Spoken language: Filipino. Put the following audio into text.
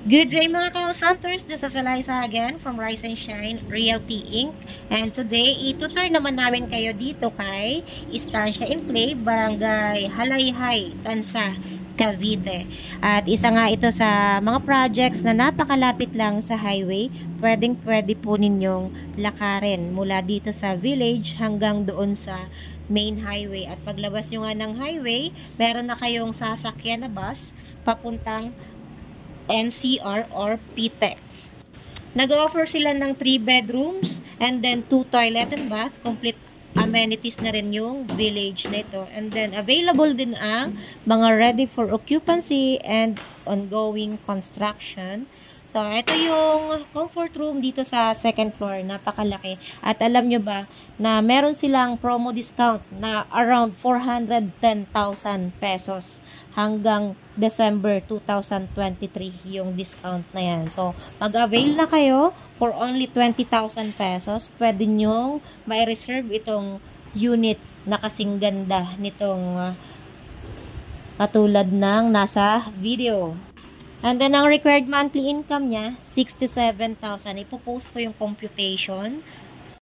Good day mga ka-hunters, this is Eliza again from Rise and Shine Realty Inc. And today, itutur naman namin kayo dito kay Estancia Enclave, Barangay Halayhay, Tansa, Cavite. At isa nga ito sa mga projects na napakalapit lang sa highway. Pwede po ninyong lakarin mula dito sa village hanggang doon sa main highway. At paglabas nyo nga ng highway, meron na kayong sasakyan na bus papuntang NCR or PTEX. Nag-offer sila ng 3 bedrooms and then 2 toilet and bath. Complete amenities na rin yung village nito. And then available din ang mga ready for occupancy and ongoing construction. So, ito yung comfort room dito sa second floor. Napakalaki. At alam nyo ba na meron silang promo discount na around 410,000 pesos hanggang December 2023 yung discount na yan. So, mag-avail na kayo for only 20,000 pesos. Pwede nyong ma-reserve itong unit na kasing ganda nitong katulad ng nasa video. And then, ang required monthly income niya, 67,000. Ipopost ko yung computation